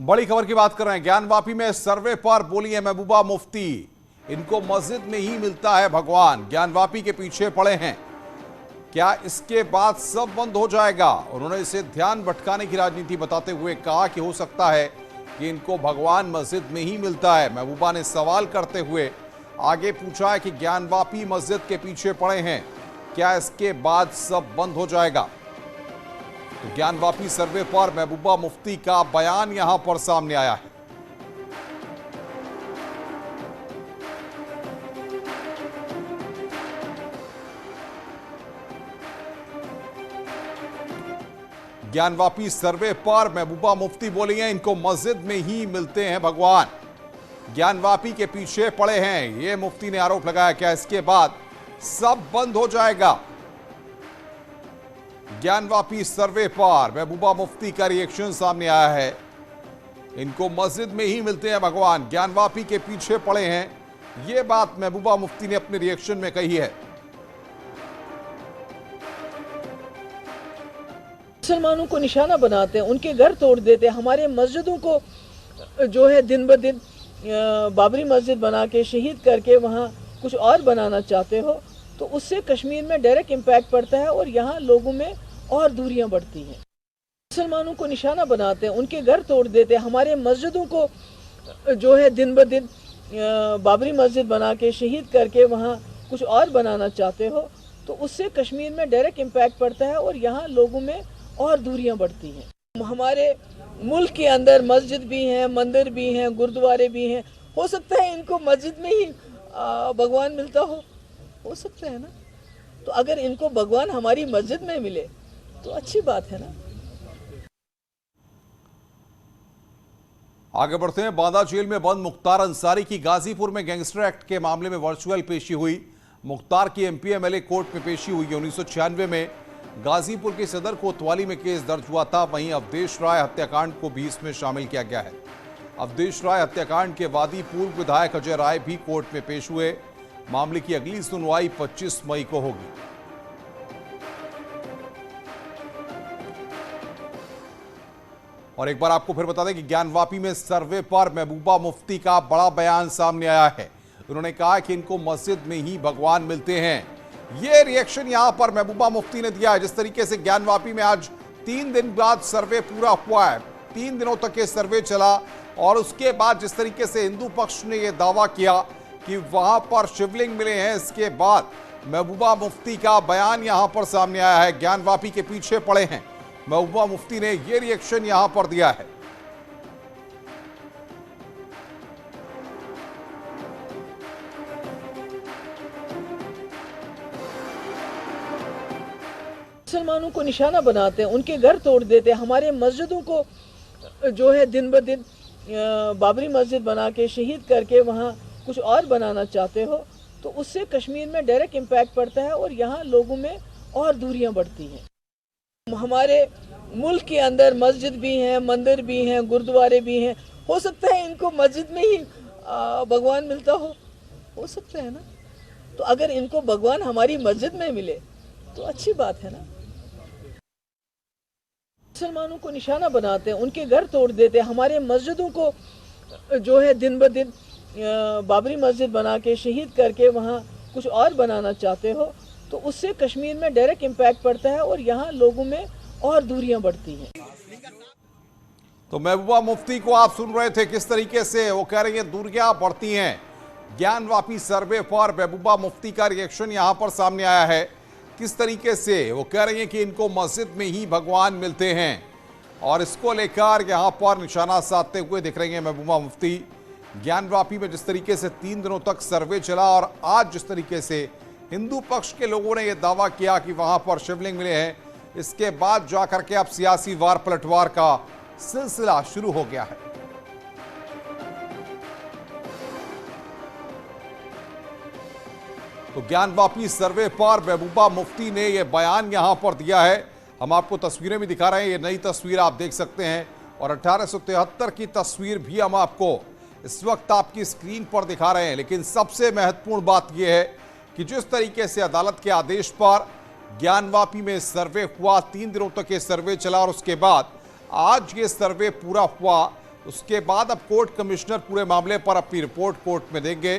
बड़ी खबर की बात कर रहे हैं। ज्ञानवापी में सर्वे पर बोली है महबूबा मुफ्ती, इनको मस्जिद में ही मिलता है भगवान। ज्ञानवापी के पीछे पड़े हैं, क्या इसके बाद सब बंद हो जाएगा? उन्होंने इसे ध्यान भटकाने की राजनीति बताते हुए कहा कि हो सकता है कि इनको भगवान मस्जिद में ही मिलता है। महबूबा ने सवाल करते हुए आगे पूछा है कि ज्ञानवापी मस्जिद के पीछे पड़े हैं, क्या इसके बाद सब बंद हो जाएगा? तो ज्ञानवापी सर्वे पर महबूबा मुफ्ती का बयान यहां पर सामने आया है। ज्ञानवापी सर्वे पर महबूबा मुफ्ती बोली हैं, इनको मस्जिद में ही मिलते हैं भगवान। ज्ञानवापी के पीछे पड़े हैं, यह मुफ्ती ने आरोप लगाया। क्या इसके बाद सब बंद हो जाएगा? ज्ञानवापी सर्वे पर महबूबा मुफ्ती का रिएक्शन सामने आया है। इनको मस्जिद में ही मिलते हैं भगवान, ज्ञानवापी के पीछे पड़े हैं, यह बात महबूबा मुफ्ती ने अपने रिएक्शन में कही है। मुसलमानों को निशाना बनाते हैं, उनके घर तोड़ देते हैं, हमारे मस्जिदों को जो है दिन ब दिन बाबरी मस्जिद बना के शहीद करके वहाँ कुछ और बनाना चाहते हो, तो उससे कश्मीर में डायरेक्ट इम्पैक्ट पड़ता है और यहाँ लोगों में और दूरियां बढ़ती हैं। मुसलमानों को निशाना बनाते हैं, उनके घर तोड़ देते हैं, हमारे मस्जिदों को जो है दिन ब दिन बाबरी मस्जिद बना के शहीद करके वहाँ कुछ और बनाना चाहते हो, तो उससे कश्मीर में डायरेक्ट इम्पैक्ट पड़ता है और यहाँ लोगों में और दूरियां बढ़ती हैं। हमारे मुल्क के अंदर मस्जिद भी हैं, मंदिर भी हैं, गुरुद्वारे भी हैं। हो सकता है इनको मस्जिद में ही भगवान मिलता हो सकता है ना। तो अगर इनको भगवान हमारी मस्जिद में मिले तो अच्छी बात है ना। आगे बढ़ते हैं। बांदा जेल में बंद मुख्तार अंसारी की गाजीपुर में गैंगस्टर एक्ट के मामले में वर्चुअल पेशी हुई। मुख्तार की एमपी एमएलए कोर्ट में पेशी हुई। 1996 में गाजीपुर के सदर कोतवाली में केस दर्ज हुआ था। वहीं अवधेश राय हत्याकांड को भी इसमें शामिल किया गया है। अवधेश राय हत्याकांड के वादी पूर्व विधायक अजय राय भी कोर्ट में पेश हुए। मामले की अगली सुनवाई 25 मई को होगी। और एक बार आपको फिर बता दें कि ज्ञानवापी में सर्वे पर महबूबा मुफ्ती का बड़ा बयान सामने आया है। उन्होंने कहा कि इनको मस्जिद में ही भगवान मिलते हैं। ये रिएक्शन यहां पर महबूबा मुफ्ती ने दिया है। जिस तरीके से ज्ञानवापी में आज 3 दिन बाद सर्वे पूरा हुआ है, 3 दिनों तक ये सर्वे चला, और उसके बाद जिस तरीके से हिंदू पक्ष ने यह दावा किया कि वहां पर शिवलिंग मिले हैं, इसके बाद महबूबा मुफ्ती का बयान यहां पर सामने आया है। ज्ञानवापी के पीछे पड़े हैं, महबूबा मुफ्ती ने यह रिएक्शन यहां पर दिया है। मुसलमानों को निशाना बनाते हैं, उनके घर तोड़ देते हैं, हमारे मस्जिदों को जो है दिन ब दिन बाबरी मस्जिद बना के शहीद करके वहाँ कुछ और बनाना चाहते हो, तो उससे कश्मीर में डायरेक्ट इम्पैक्ट पड़ता है और यहाँ लोगों में और दूरियां बढ़ती हैं। हमारे मुल्क के अंदर मस्जिद भी हैं, मंदिर भी हैं, गुरुद्वारे भी हैं। हो सकता है इनको मस्जिद में ही भगवान मिलता हो सकता है ना। तो अगर इनको भगवान हमारी मस्जिद में मिले तो अच्छी बात है ना। मुसलमानों को निशाना बनाते हैं, उनके घर तोड़ देते हैं, हमारे मस्जिदों को जो है दिन ब दिन बाबरी मस्जिद बना के शहीद करके वहाँ कुछ और बनाना चाहते हो, तो उससे कश्मीर में डायरेक्ट इम्पैक्ट पड़ता है और यहाँ लोगों में और दूरियां बढ़ती हैं। तो महबूबा मुफ्ती को आप सुन रहे थे, किस तरीके से वो कह रही है दूरियां बढ़ती हैं। ज्ञानवापी सर्वे पर महबूबा मुफ्ती का रिएक्शन यहां पर सामने आया है। किस तरीके से वो कह रही हैं कि इनको मस्जिद में ही भगवान मिलते हैं, और इसको लेकर यहां पर निशाना साधते हुए दिख रही हैं महबूबा मुफ्ती। ज्ञानवापी में जिस तरीके से 3 दिनों तक सर्वे चला, और आज जिस तरीके से हिंदू पक्ष के लोगों ने यह दावा किया कि वहां पर शिवलिंग मिले हैं, इसके बाद जाकर के अब सियासी वार पलटवार का सिलसिला शुरू हो गया है। तो ज्ञानवापी सर्वे पर महबूबा मुफ्ती ने यह बयान यहां पर दिया है। हम आपको तस्वीरें भी दिखा रहे हैं, ये नई तस्वीर आप देख सकते हैं, और 1873 की तस्वीर भी हम आपको इस वक्त आपकी स्क्रीन पर दिखा रहे हैं। लेकिन सबसे महत्वपूर्ण बात यह है कि जिस तरीके से अदालत के आदेश पर ज्ञानवापी में सर्वे हुआ, 3 दिनों तक ये सर्वे चला, और उसके बाद आज ये सर्वे पूरा हुआ, उसके बाद अब कोर्ट कमिश्नर पूरे मामले पर अपनी रिपोर्ट कोर्ट में देंगे।